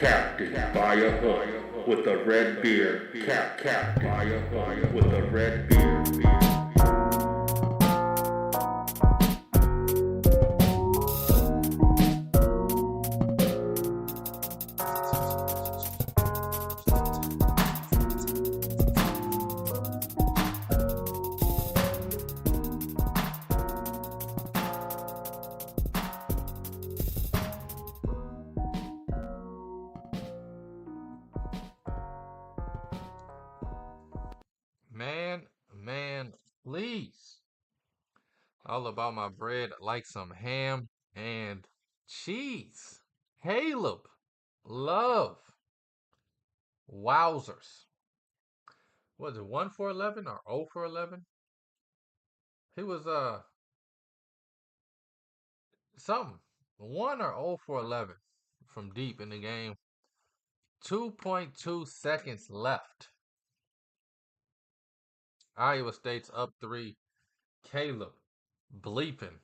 captain by a hook with a red beard. Captain by a hook with a red beard. Man, please. All about my bread like some ham and cheese. Caleb, love. Wowzers. Was it 1 for 11 or 0 for 11? He was something. 1 or 0 for 11 from deep in the game. 2.2 seconds left. Iowa State's up 3. Caleb bleeping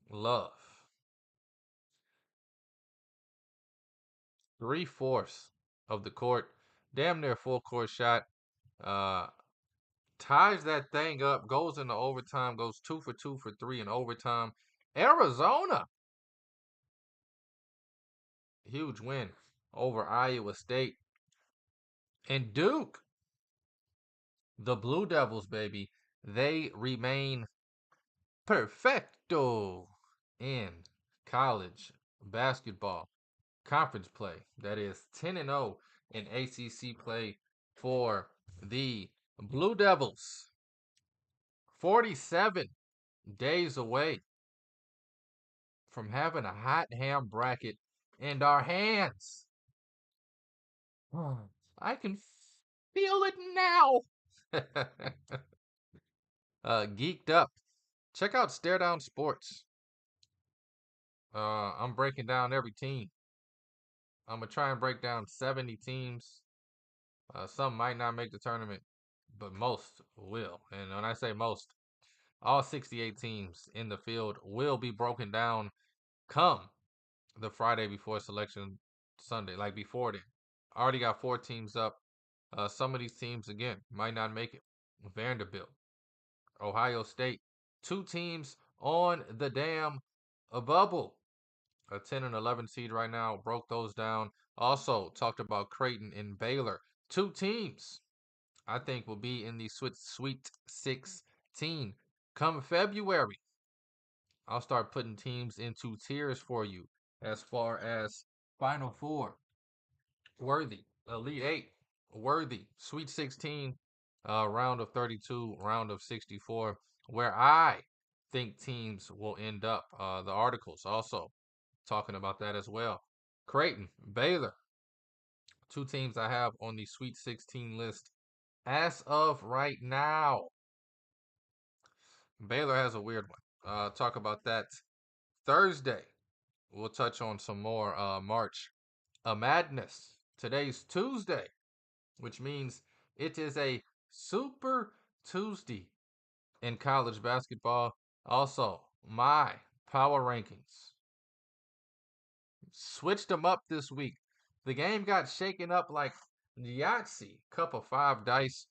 love. 3/4 of the court, damn near full court shot. Ties that thing up, goes into overtime, goes 2 for 2 for 3 in overtime. Arizona, huge win over Iowa State. And Duke, the Blue Devils, baby, they remain perfecto in college basketball conference play. That is 10-0 in ACC play for the Blue Devils. 47 days away from having a hot ham bracket in our hands. I can feel it now. Geeked up. Check out Stare Down Sports. I'm breaking down every team. I'm going to try and break down 70 teams. Some might not make the tournament, but most will. And when I say most, all 68 teams in the field will be broken down come the Friday before Selection Sunday, like before then. I already got 4 teams up. Some of these teams, again, might not make it. Vanderbilt, Ohio State, 2 teams on the damn bubble. A 10 and 11 seed right now, broke those down. Also talked about Creighton and Baylor. 2 teams I think will be in the Sweet 16 come February. I'll start putting teams into tiers for you as far as Final Four, worthy, Elite 8, worthy, Sweet 16, round of 32, round of 64, where I think teams will end up. The articles also talking about that as well. Creighton, Baylor, 2 teams I have on the Sweet 16 list as of right now. Baylor has a weird one. Talk about that Thursday. We'll touch on some more March Madness. Today's Tuesday, which means it is a Super Tuesday in college basketball. Also, my power rankings. Switched them up this week. The game got shaken up like Yahtzee. Cup of 5 dice.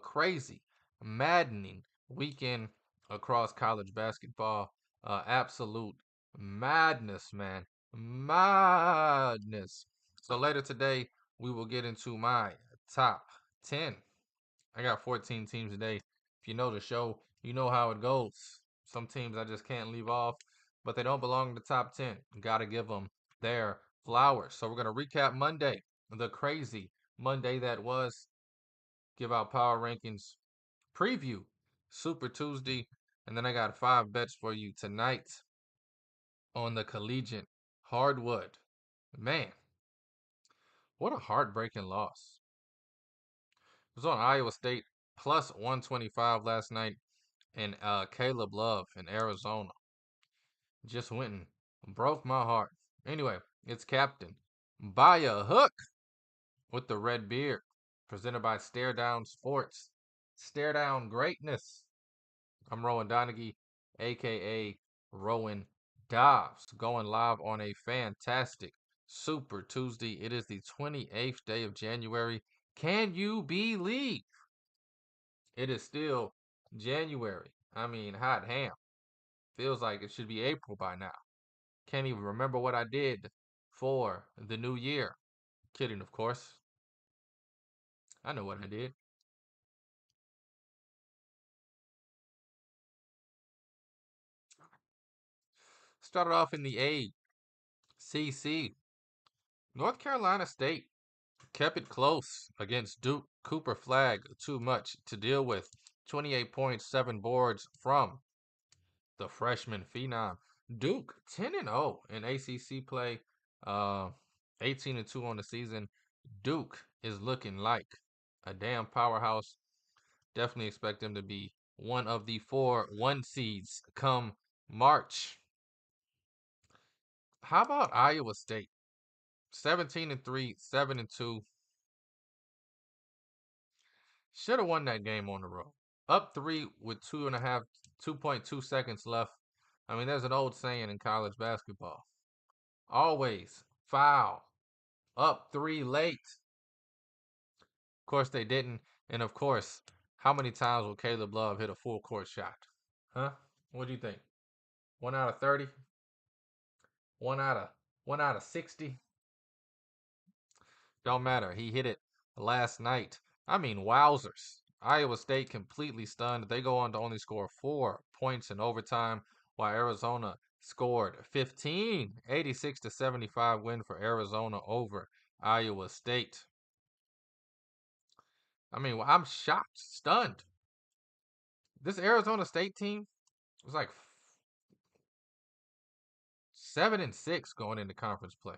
Crazy, maddening weekend across college basketball. Absolute madness, man. Madness. So later today, we will get into my top 10. I got 14 teams today. If you know the show, you know how it goes. Some teams I just can't leave off, but they don't belong in the top 10. Got to give them their flowers. So we're going to recap Monday, the crazy Monday that was. Give out power rankings, preview Super Tuesday, and then I got 5 bets for you tonight on the collegiate hardwood. Man, what a heartbreaking loss. It was on Iowa State plus 125 last night, and Caleb Love in Arizona just went and broke my heart. Anyway, it's Captain by a hook with the red beard, presented by Stare Down Sports. Stare Down Greatness. I'm Rowan Donaghy, aka Rowan Dobbs, going live on a fantastic Super Tuesday. It is the 28th day of January. Can you believe it is still January? I mean, hot ham. Feels like it should be April by now. Can't even remember what I did for the new year. Kidding, of course. I know what I did. Started off in the ACC. North Carolina State kept it close against Duke. Cooper flag too much to deal with. 28 points, 7 boards from the freshman phenom. Duke 10-0 in ACC play, 18-2 on the season. Duke is looking like a damn powerhouse. Definitely expect them to be one of the 4 1 seeds come March. How about Iowa State? 17-3, 7-2. Should have won that game on the road. Up 3 with 2.2 seconds left. I mean, there's an old saying in college basketball. Always foul. Up 3 late. Of course, they didn't. And of course, how many times will Caleb Love hit a full court shot? Huh? What do you think? 1 out of 30? 1 out of 60? Don't matter. He hit it last night. I mean, wowzers. Iowa State completely stunned. They go on to only score 4 points in overtime, while Arizona scored 15. 86-75 win for Arizona over Iowa State. I mean, I'm shocked, stunned. This Arizona State team was like 7-6 going into conference play.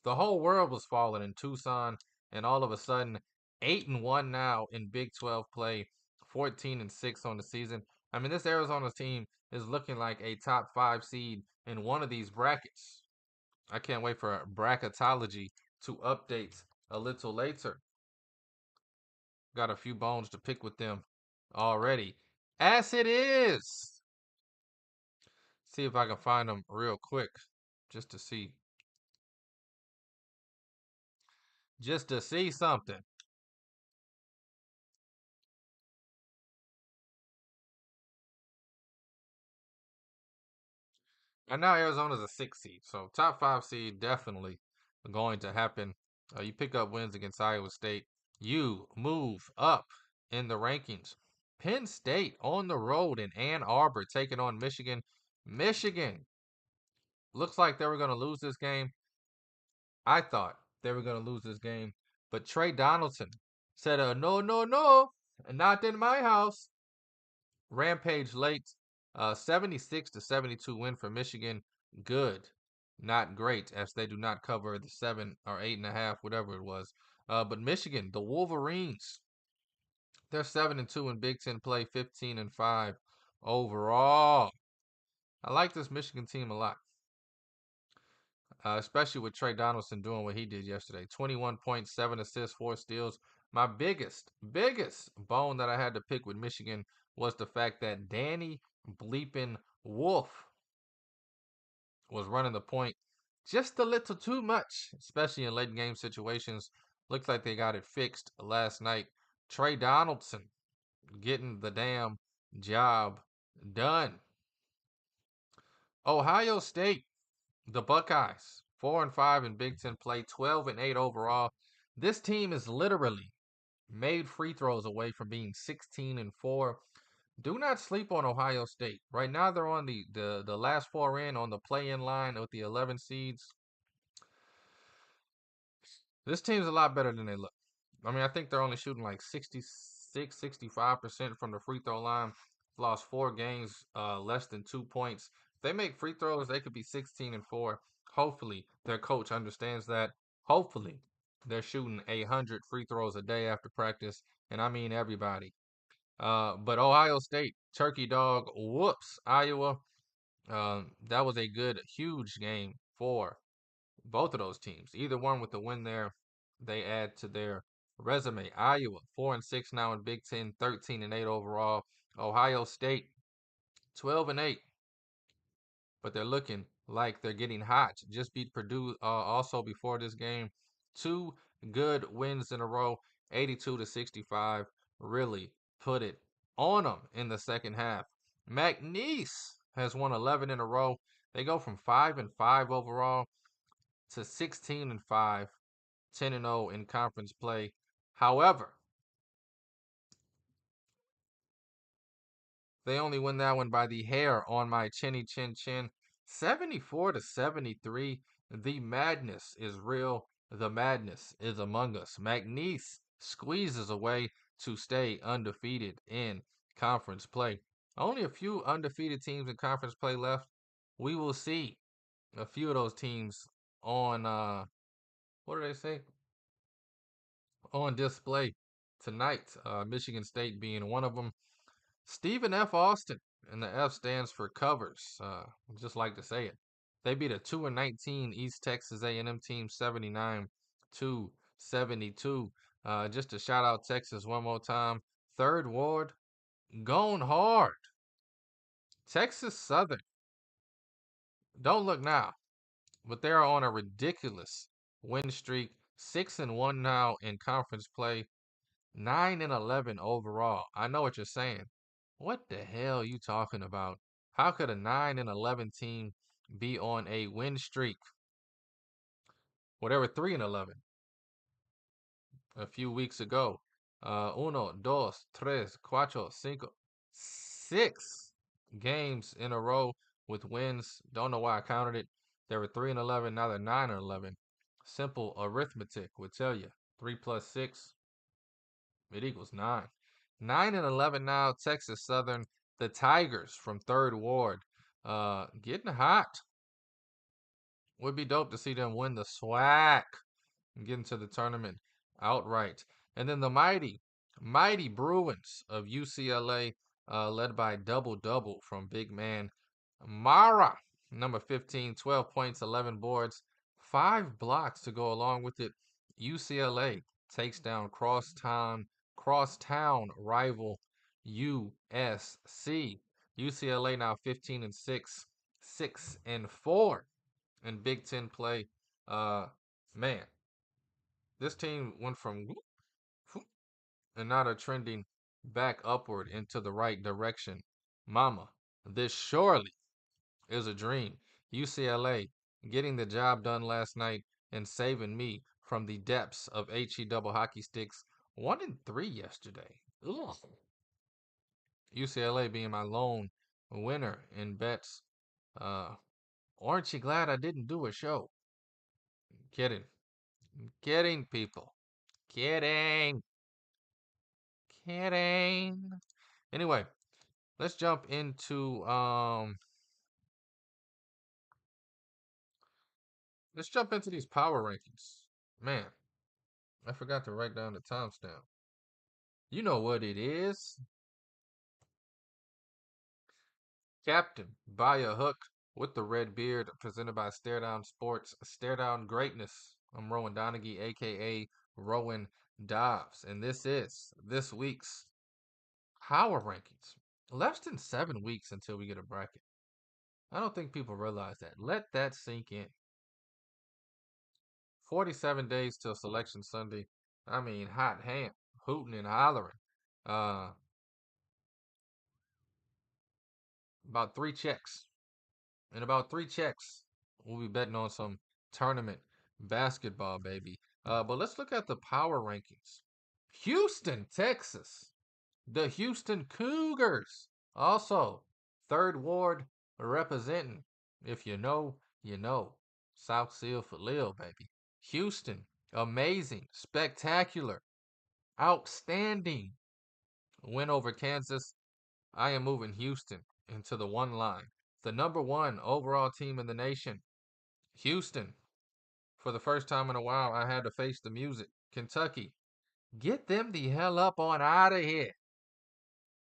The whole world was falling in Tucson, and all of a sudden, 8-1 now in Big 12 play, 14-6 on the season. I mean, this Arizona team is looking like a top 5 seed in one of these brackets. I can't wait for bracketology to update a little later. Got a few bones to pick with them already. As it is. See if I can find them real quick just to see. Just to see something. And now Arizona's a 6 seed, so top 5 seed definitely going to happen. You pick up wins against Iowa State, you move up in the rankings. Penn State on the road in Ann Arbor taking on Michigan. Michigan looks like they were going to lose this game. I thought they were going to lose this game, but Trey Donaldson said, no, not in my house. Rampage late, 76-72 win for Michigan. Good, not great, as they do not cover the 7 or 8.5, whatever it was. But Michigan, the Wolverines, they're 7-2 in Big Ten play, 15-5 overall. I like this Michigan team a lot, especially with Trey Donaldson doing what he did yesterday. 21 points, 7 assists, 4 steals. My biggest bone that I had to pick with Michigan was the fact that Danny bleeping Wolf was running the point just a little too much, especially in late game situations. Looks like they got it fixed last night. Trey Donaldson getting the damn job done. Ohio State, the Buckeyes, 4-5 in Big Ten play, 12-8 overall. This team is literally made free throws away from being 16-4. Do not sleep on Ohio State. Right now they're on the last 4 in on the play-in line with the 11 seeds. This team's a lot better than they look. I mean, I think they're only shooting like 66, 65% from the free throw line. Lost 4 games, less than 2 points. If they make free throws, they could be 16-4. Hopefully, their coach understands that. Hopefully, they're shooting 100 free throws a day after practice, and I mean everybody. But Ohio State, turkey dog, whoops, Iowa. That was a good, huge game for both of those teams. Either one with the win there, they add to their resume. Iowa, 4-6 now in Big Ten, 13-8 overall. Ohio State, 12-8. But they're looking like they're getting hot. Just beat Purdue also before this game. 2 good wins in a row, 82-65. Really put it on them in the second half. McNeese has won 11 in a row. They go from 5-5 overall to 16-5, 10-0 in conference play. However, they only win that one by the hair on my chinny chin chin. 74-73. The madness is real. The madness is among us. McNeese squeezes away to stay undefeated in conference play. Only a few undefeated teams in conference play left. We will see a few of those teams on what do they say? On display tonight. Michigan State being one of them. Stephen F. Austin, and the F stands for covers. Just like to say it. They beat a 2-19 East Texas A&M team 79-72. Just to shout out Texas one more time. Third Ward, going hard. Texas Southern. Don't look now, but they're on a ridiculous win streak. 6-1 now in conference play. 9-11 overall. I know what you're saying. What the hell are you talking about? How could a 9-11 team be on a win streak? Well, they were 3-11 a few weeks ago. Uno, dos, tres, cuatro, cinco, 6 games in a row with wins. Don't know why I counted it. They were 3-11. Now they're 9-11. Simple arithmetic would tell you 3 plus 6, it equals 9. 9-11 now. Texas Southern, the Tigers from Third Ward, getting hot. Would be dope to see them win the SWAC and get into the tournament outright. And then the mighty Bruins of UCLA, led by double from big man Mara, number 15, 12 points, 11 boards, 5 blocks to go along with it. UCLA takes down crosstown rival USC. UCLA now 15-6, 6-4 in Big Ten play. Man, this team went from whoop, whoop, and now they're trending back upward into the right direction. Mama, this surely is a dream. UCLA getting the job done last night and saving me from the depths of HE double hockey sticks. 1-3 yesterday. Ugh. UCLA being my lone winner in bets. Aren't you glad I didn't do a show? Kidding. Kidding, people. Kidding. Kidding. Anyway, let's jump into these power rankings. Man, I forgot to write down the timestamp. You know what it is. Captain by a hook with the red beard, presented by Stare Down Sports. Stare Down Greatness. I'm Rowan Donaghy, aka Rowan Dobbs, and this is this week's power rankings. Less than 7 weeks until we get a bracket. I don't think people realize that. Let that sink in. 47 days till Selection Sunday. I mean, hot ham, hooting and hollering. About 3 checks. In about 3 checks, we'll be betting on some tournament basketball, baby. But let's look at the power rankings. Houston, Texas. The Houston Cougars. Also, Third Ward representing. If you know, you know. South Seal for Lil, baby. Houston, amazing, spectacular, outstanding. Win over Kansas. I am moving Houston into the one line. The number 1 overall team in the nation. Houston. For the first time in a while, I had to face the music. Kentucky. Get them the hell up on out of here.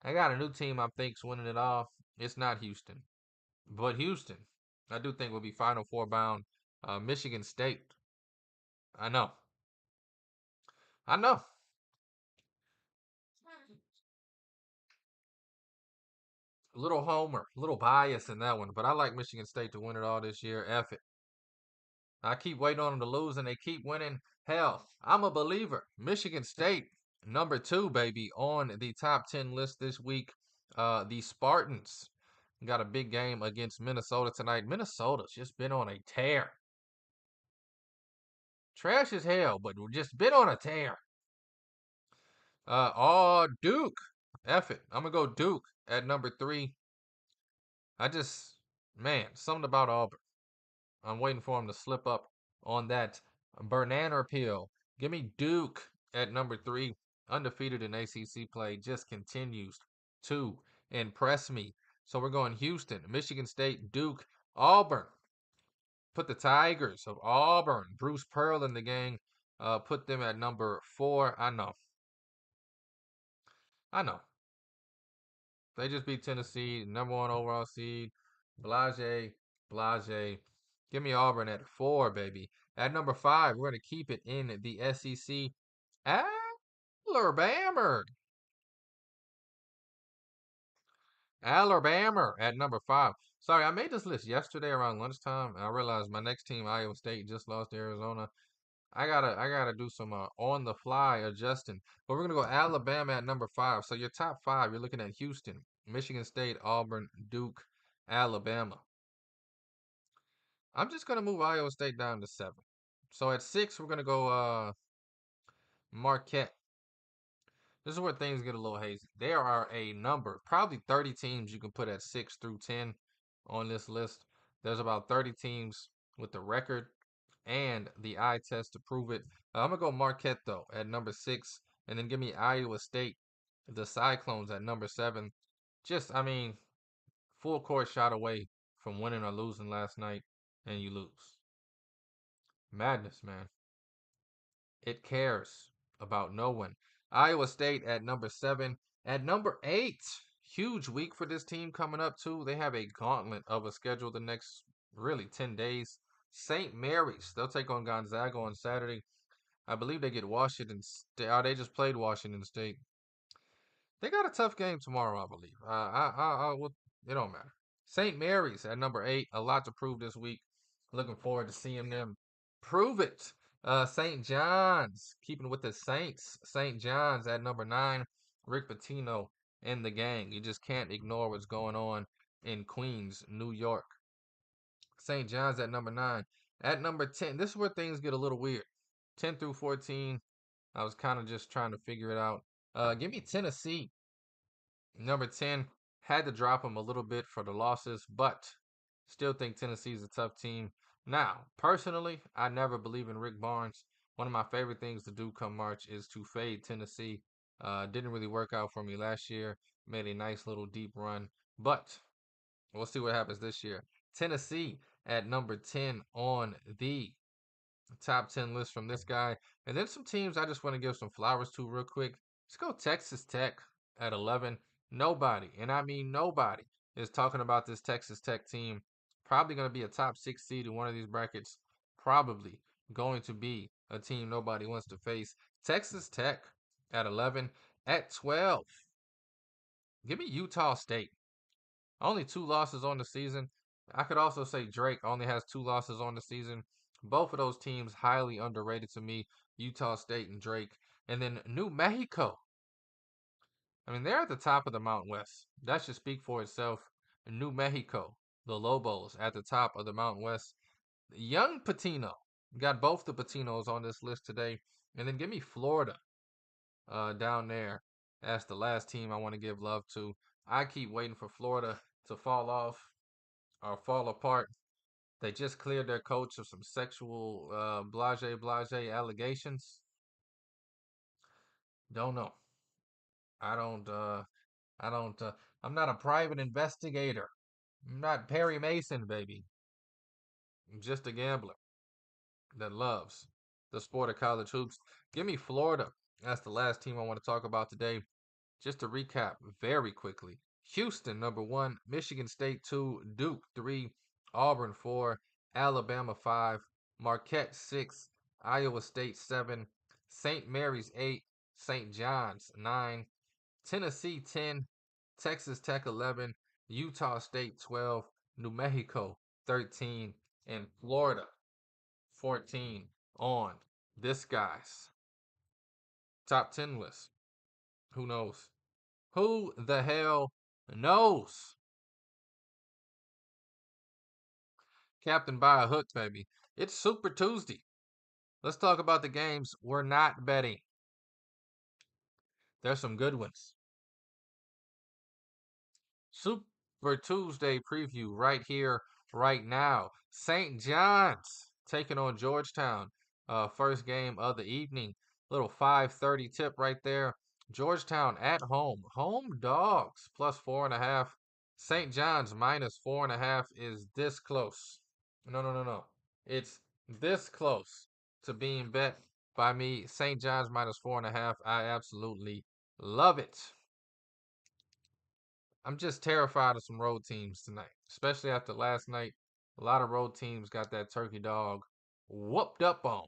I got a new team I think's winning it all. It's not Houston. But Houston, I do think will be Final Four bound. Michigan State. I know. I know. Little homer, little bias in that one, but I like Michigan State to win it all this year. F it. I keep waiting on them to lose, and they keep winning. Hell, I'm a believer. Michigan State, number 2, baby, on the top 10 list this week. The Spartans got a big game against Minnesota tonight. Minnesota's just been on a tear. Trash as hell, but just been on a tear. Duke. F it. I'm going to go Duke at number 3. Something about Auburn. I'm waiting for him to slip up on that banana peel. Give me Duke at number 3. Undefeated in ACC play. Just continues to impress me. So we're going Houston, Michigan State, Duke, Auburn. Put the Tigers of Auburn, Bruce Pearl in the gang. Put them at number 4. I know. They just beat Tennessee, number 1 overall seed. Blase. Give me Auburn at 4, baby. At number 5, we're going to keep it in the SEC. Alabama. Alabama at number 5. Sorry, I made this list yesterday around lunchtime, and I realized my next team, Iowa State, just lost to Arizona. I gotta do some on the fly adjusting. But we're gonna go Alabama at number 5. So your top 5, you're looking at Houston, Michigan State, Auburn, Duke, Alabama. I'm just gonna move Iowa State down to 7. So at 6, we're gonna go Marquette. This is where things get a little hazy. There are a number, probably 30 teams you can put at 6 through 10 on this list. There's about 30 teams with the record and the eye test to prove it. I'm going to go Marquette, though, at number 6. And then give me Iowa State, the Cyclones, at number 7. Full court shot away from winning or losing last night, and you lose. Madness, man. It cares about no one. Iowa State at number 7. At number 8, huge week for this team coming up, too. They have a gauntlet of a schedule the next, really, 10 days. St. Mary's, they'll take on Gonzaga on Saturday. I believe they get Washington State. They just played Washington State. They got a tough game tomorrow, I believe. It don't matter. St. Mary's at number 8. A lot to prove this week. Looking forward to seeing them prove it. St. John's, keeping with the Saints. St. John's at number 9. Rick Pitino and the gang. You just can't ignore what's going on in Queens, New York. St. John's at number 9. At number 10, this is where things get a little weird. 10 through 14, I was kind of just trying to figure it out. Give me Tennessee. Number 10, had to drop them a little bit for the losses, but still think Tennessee is a tough team. Now, personally, I never believe in Rick Barnes. One of my favorite things to do come March is to fade Tennessee. Didn't really work out for me last year. Made a nice little deep run, but we'll see what happens this year. Tennessee at number 10 on the top 10 list from this guy. And then some teams I just want to give some flowers to real quick. Let's go Texas Tech at 11. Nobody, and I mean nobody, is talking about this Texas Tech team. Probably going to be a top 6 seed in one of these brackets. Probably going to be a team nobody wants to face. Texas Tech at 11. At 12, give me Utah State. Only 2 losses on the season. I could also say Drake only has 2 losses on the season. Both of those teams highly underrated to me, Utah State and Drake. And then New Mexico. They're at the top of the Mountain West. That should speak for itself. New Mexico, the Lobos, at the top of the Mountain West. Young Patino. Got both the Patinos on this list today. And then give me Florida down there. That's the last team I want to give love to. I keep waiting for Florida to fall off or fall apart. They just cleared their coach of some sexual blase allegations. Don't know. I'm not a private investigator. I'm not Perry Mason, baby. I'm just a gambler that loves the sport of college hoops. Give me Florida. That's the last team I want to talk about today. Just to recap very quickly. Houston, number 1. Michigan State, 2. Duke, 3. Auburn, 4. Alabama, 5. Marquette, 6. Iowa State, 7. St. Mary's, 8. St. John's, 9. Tennessee, 10. Texas Tech, 11. Utah State 12, New Mexico 13, and Florida 14 on this guy's top 10 list. Who knows? Who the hell knows? Captain by a hook, baby. It's Super Tuesday. Let's talk about the games we're not betting. There's some good ones. Super Tuesday preview right here, right now. St. John's taking on Georgetown. First game of the evening. Little 5:30 tip right there. Georgetown at home. Home dogs plus 4.5. St. John's minus 4.5 is this close. No. It's this close to being bet by me. St. John's minus 4.5. I absolutely love it. I'm just terrified of some road teams tonight, especially after last night. A lot of road teams got that turkey dog whooped up on.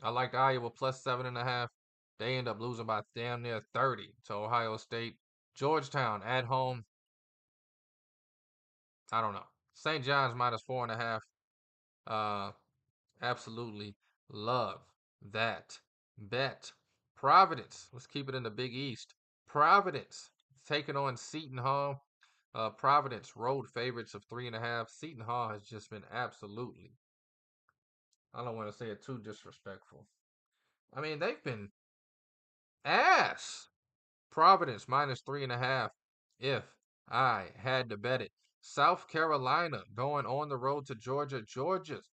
I liked Iowa plus 7.5. They end up losing by damn near 30 to Ohio State. Georgetown at home. I don't know. St. John's minus 4.5. Absolutely love that bet. Providence. Let's keep it in the Big East. Providence taking on Seton Hall. Providence road favorites of 3.5. Seton Hall has just been absolutely, I don't want to say it too disrespectful. I mean, they've been ass. Providence minus 3.5 if I had to bet it. South Carolina going on the road to Georgia. Georgia's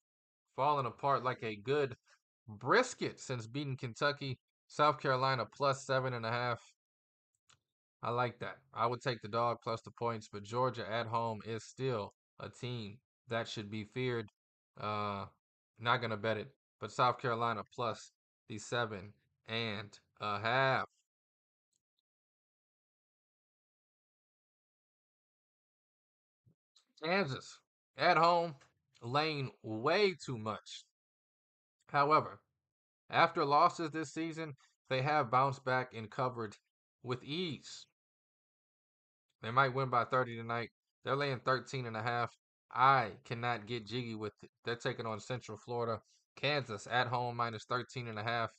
falling apart like a good brisket since beating Kentucky. South Carolina plus 7.5. I like that. I would take the dog plus the points, but Georgia at home is still a team that should be feared. Not gonna bet it, but South Carolina plus the 7.5. Kansas at home, laying way too much. However, after losses this season, they have bounced back and covered with ease. They might win by 30 tonight. They're laying 13.5. I cannot get jiggy with it. They're taking on Central Florida. Kansas at home minus 13.5.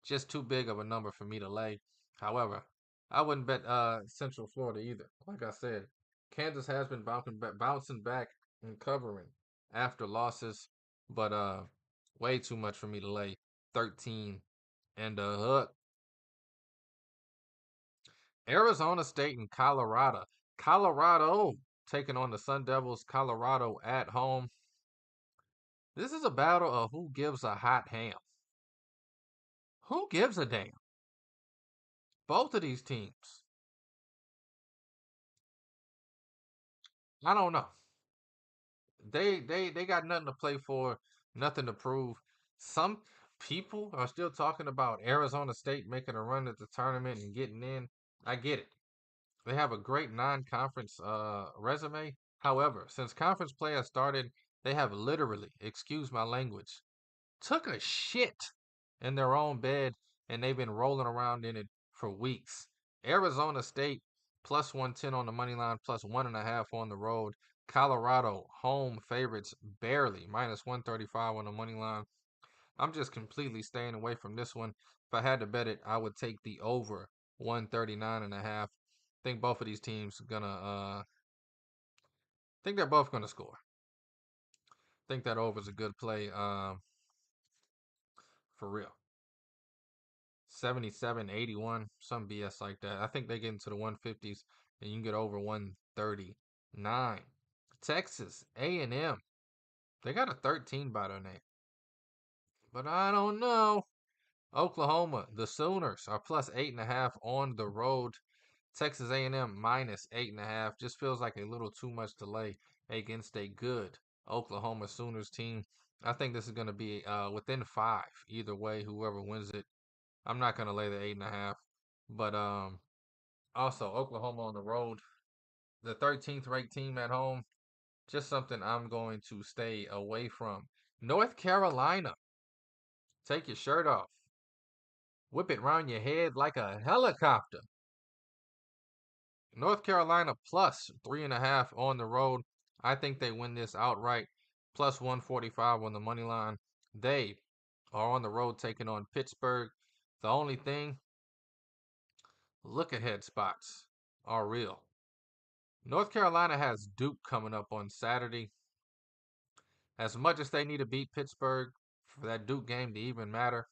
Just too big of a number for me to lay. However, I wouldn't bet Central Florida either. Like I said, Kansas has been bouncing back and covering after losses, but way too much for me to lay 13 and a hook. Arizona State and Colorado. Colorado taking on the Sun Devils. Colorado at home. This is a battle of who gives a hot ham. Who gives a damn? Both of these teams. I don't know. They got nothing to play for, nothing to prove. Some people are still talking about Arizona State making a run at the tournament and getting in. I get it. They have a great non-conference resume. However, since conference play has started, they have literally, excuse my language, took a shit in their own bed and they've been rolling around in it for weeks. Arizona State plus 110 on the money line, plus 1.5 on the road. Colorado home favorites barely minus 135 on the money line. I'm just completely staying away from this one. If I had to bet it, I would take the over 139.5. Think both of these teams think they're both gonna score. Think that over is a good play for real. 77, 81, some BS like that. I think they get into the 150s and you can get over 139. Texas A&M, they got a 13 by their name. But I don't know. Oklahoma, the Sooners are plus 8.5 on the road. Texas A&M minus 8.5 just feels like a little too much to lay against a good Oklahoma Sooners team. I think this is going to be within 5 either way, whoever wins it. I'm not going to lay the 8.5, but also Oklahoma on the road, the 13th ranked team at home, just something I'm going to stay away from. North Carolina, take your shirt off, whip it round your head like a helicopter. North Carolina plus 3.5 on the road. I think they win this outright. Plus 145 on the money line. They are on the road taking on Pittsburgh. The only thing, look ahead spots are real. North Carolina has Duke coming up on Saturday. As much as they need to beat Pittsburgh for that Duke game to even matter,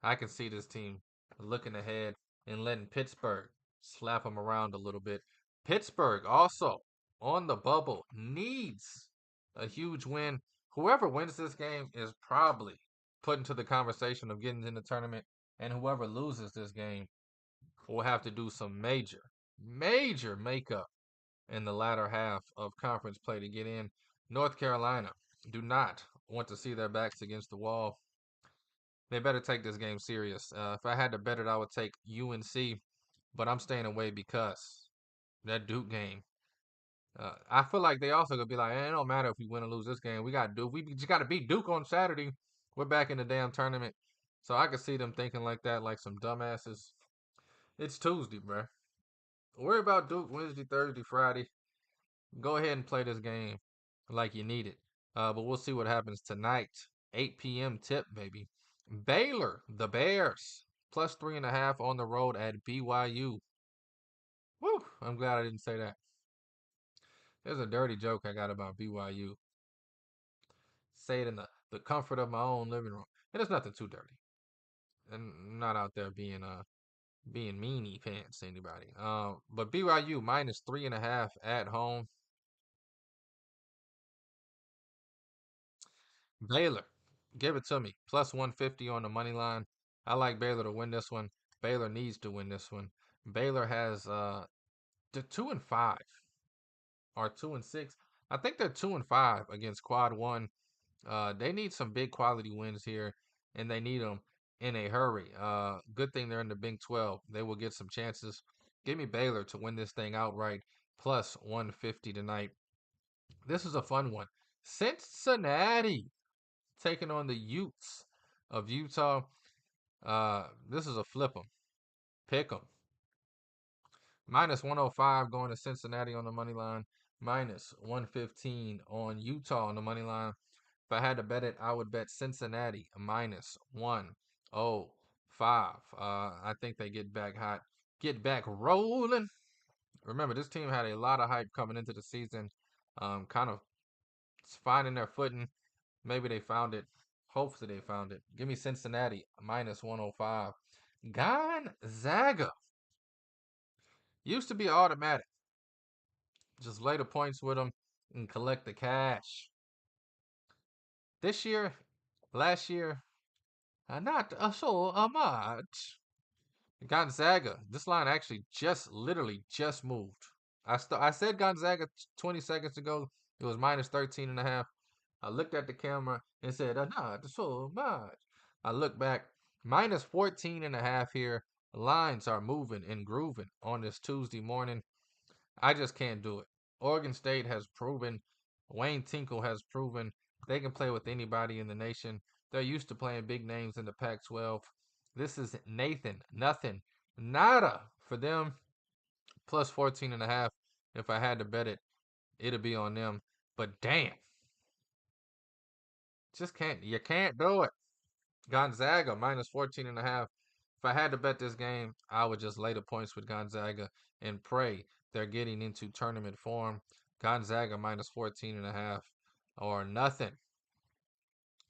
I can see this team looking ahead and letting Pittsburgh slap them around a little bit. Pittsburgh also on the bubble needs a huge win. Whoever wins this game is probably put into the conversation of getting in the tournament, and whoever loses this game will have to do some major makeup in the latter half of conference play to get in. North Carolina do not want to see their backs against the wall. They better take this game serious. If I had to bet it, I would take UNC, but I'm staying away because that Duke game. I feel like they also gonna be like, it don't matter if we win or lose this game. We got Duke. We just got to beat Duke on Saturday. We're back in the damn tournament. So I could see them thinking like that, like some dumbasses. It's Tuesday, bruh. Worry about Duke Wednesday, Thursday, Friday. Go ahead and play this game like you need it. But we'll see what happens tonight. 8 p.m. tip, baby. Baylor, the Bears, plus 3.5 on the road at BYU. Woo! I'm glad I didn't say that. There's a dirty joke I got about BYU. Say it in the comfort of my own living room. And it's nothing too dirty. And I'm not out there being meanie pants to anybody. But BYU minus 3.5 at home. Baylor, give it to me. Plus 150 on the money line. I like Baylor to win this one. Baylor needs to win this one. Baylor has the 2-5 or 2-6. I think they're 2-5 against Quad One. They need some big quality wins here, and they need them in a hurry. Good thing they're in the Big 12. They will get some chances. Give me Baylor to win this thing outright. Plus 150 tonight. This is a fun one. Cincinnati taking on the Utes of Utah. This is a flip 'em. Pick 'em. Minus 105 going to Cincinnati on the money line. Minus 115 on Utah on the money line. If I had to bet it, I would bet Cincinnati minus 105. I think they get back hot, get back rolling. Remember, this team had a lot of hype coming into the season. Kind of finding their footing. Maybe they found it. Hopefully they found it. Give me Cincinnati minus 105. Gonzaga used to be automatic. Just lay the points with them and collect the cash. This year, last year, not so much. Gonzaga, this line actually literally just moved. I said Gonzaga 20 seconds ago. It was minus 13.5. I looked at the camera and said, not so much. I look back, minus 14.5 here. Lines are moving and grooving on this Tuesday morning. I just can't do it. Oregon State has proven, Wayne Tinkle has proven they can play with anybody in the nation. They're used to playing big names in the Pac-12. This is nothing, nada for them. Plus 14.5. If I had to bet it, it'd be on them. But damn, you can't do it. Gonzaga minus 14.5. If I had to bet this game, I would just lay the points with Gonzaga and pray they're getting into tournament form. Gonzaga minus 14.5 or nothing.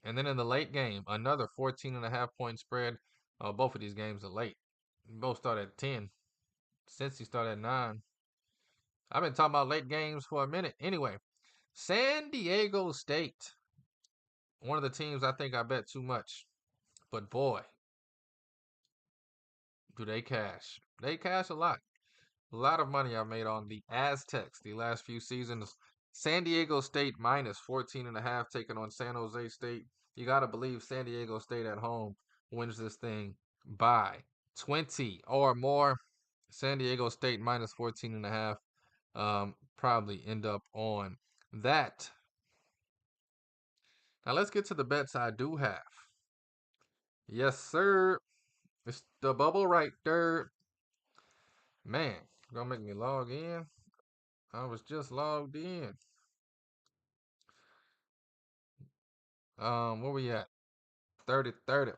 And then in the late game, another 14.5 point spread. Both of these games are late. Both start at 10. Cincy started at 9. I've been talking about late games for a minute. Anyway, San Diego State. One of the teams I think I bet too much. But boy, do they cash. They cash a lot. A lot of money I made on the Aztecs the last few seasons. San Diego State minus 14.5 taking on San Jose State. You got to believe San Diego State at home wins this thing by 20 or more. San Diego State minus 14.5. Probably end up on that. Now let's get to the bets I do have. Yes, sir. It's the bubble right there. Man, gonna make me log in. I was just logged in. Where we at? 30, 30.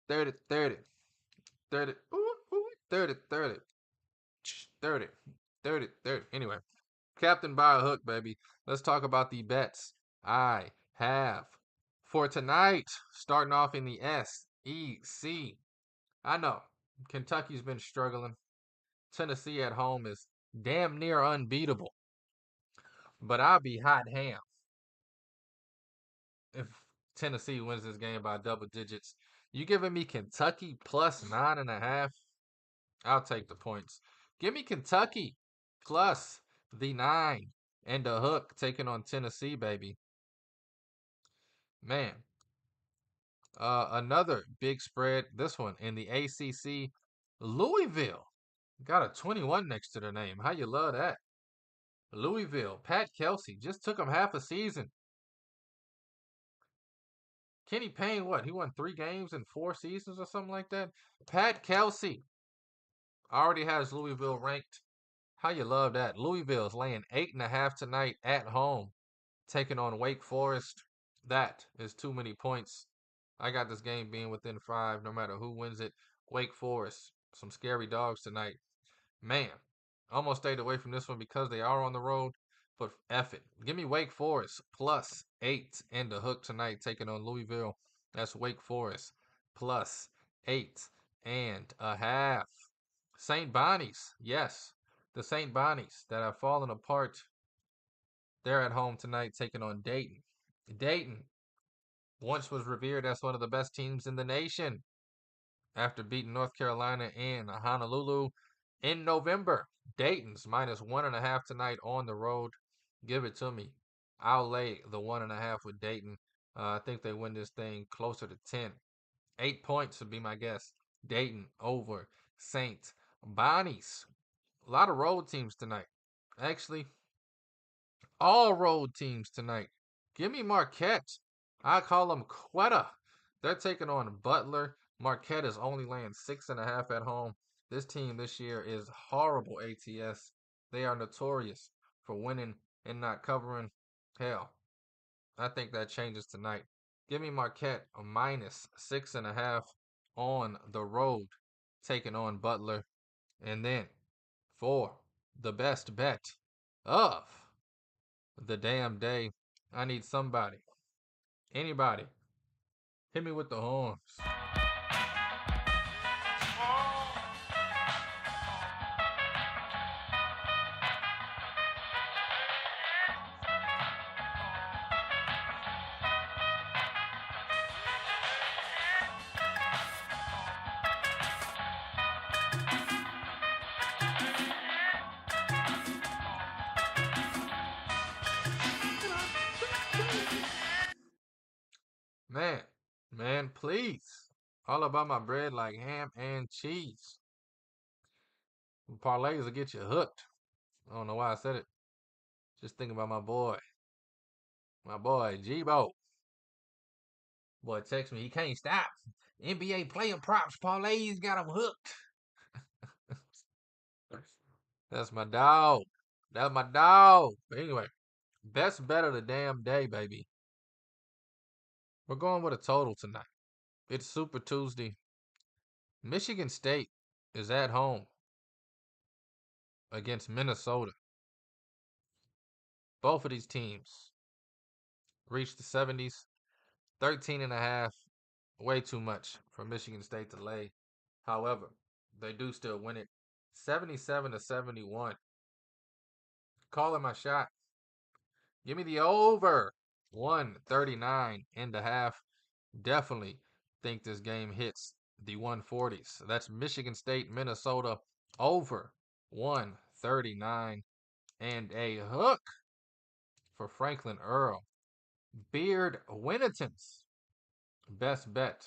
30, 30. 30. Ooh, ooh, 30, 30. 30. 30, 30. Anyway, Captain by a hook, baby. Let's talk about the bets I have for tonight. Starting off in the SEC. I know Kentucky's been struggling. Tennessee at home is damn near unbeatable. But I'll be hot ham if Tennessee wins this game by double digits. You giving me Kentucky plus 9.5? I'll take the points. Give me Kentucky plus the 9 and the hook taking on Tennessee, baby. Man, another big spread. This one in the ACC. Louisville got a 21 next to their name. How you love that? Louisville. Pat Kelsey just took them half a season. Kenny Payne, what? He won 3 games in 4 seasons or something like that. Pat Kelsey already has Louisville ranked. How you love that? Louisville's laying 8.5 tonight at home, taking on Wake Forest. That is too many points. I got this game being within 5, no matter who wins it. Wake Forest, some scary dogs tonight. Man, almost stayed away from this one because they are on the road. But F it. Give me Wake Forest plus 8 and the hook tonight, taking on Louisville. That's Wake Forest plus 8.5. St. Bonnie's, yes, the St. Bonnie's that have fallen apart. They're at home tonight, taking on Dayton. Dayton once was revered as one of the best teams in the nation after beating North Carolina in Honolulu in November. Dayton's minus 1.5 tonight on the road. Give it to me. I'll lay the 1.5 with Dayton. I think they win this thing closer to 10. 8 points would be my guess. Dayton over St. Bonnie's. A lot of road teams tonight. Actually, all road teams tonight. Give me Marquette. I call them Quetta. They're taking on Butler. Marquette is only laying 6.5 at home. This team this year is horrible ATS. They are notorious for winning and not covering. Hell, I think that changes tonight. Give me Marquette a minus 6.5 on the road, taking on Butler. And then for the best bet of the damn day, I need somebody, anybody, hit me with the horns. Man, please. All about my bread like ham and cheese. Parlays will get you hooked. I don't know why I said it. Just thinking about my boy G-Bo. Boy, text me. He can't stop. NBA player props parlays got him hooked. That's my dog. That's my dog. But anyway, best bet of the damn day, baby. We're going with a total tonight. It's Super Tuesday. Michigan State is at home against Minnesota. Both of these teams reached the 70s. 13.5, way too much for Michigan State to lay. However, they do still win it 77-71. Calling my shot. Give me the over 139.5. Definitely think this game hits the 140s. That's Michigan State, Minnesota over 139 and a hook for Franklin Earl. Beardwinaton's best bet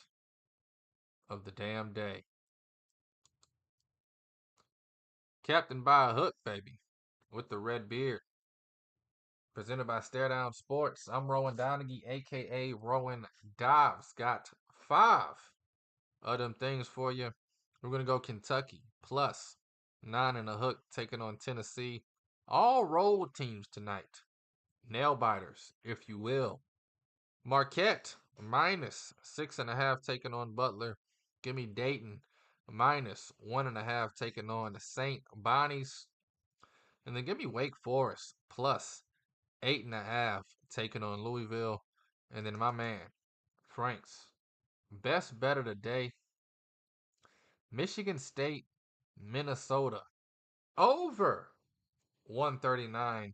of the damn day. Captain by a hook, baby, with the red beard. Presented by Stare Down Sports. I'm Rowan Donaghy, a.k.a. Rowan Dobbs. Got 5 of them things for you. We're going to go Kentucky plus 9.5 taking on Tennessee. All road teams tonight. Nail biters, if you will. Marquette minus 6.5 taking on Butler. Give me Dayton minus 1.5 taking on the St. Bonnies. And then give me Wake Forest plus 8.5 taking on Louisville. And then my man, Frank's best bet of the day, Michigan State, Minnesota over 139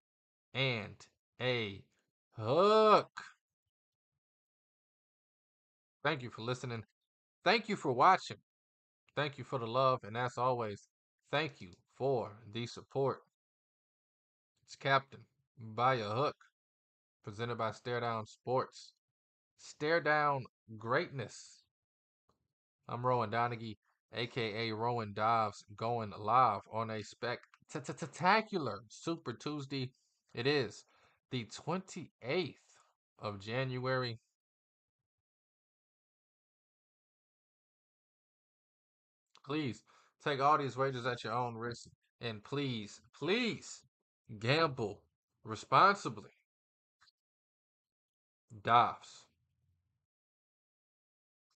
and a hook. Thank you for listening. Thank you for watching. Thank you for the love. And as always, thank you for the support. It's Captain by a Hook, presented by Stare Down Sports. Stare Down Greatness. I'm Rowan Donaghy, aka Rowan Dobbs, going live on a spectacular Super Tuesday. It is the 28th of January. Please take all these wagers at your own risk. And please, please gamble responsibly. Dobbs.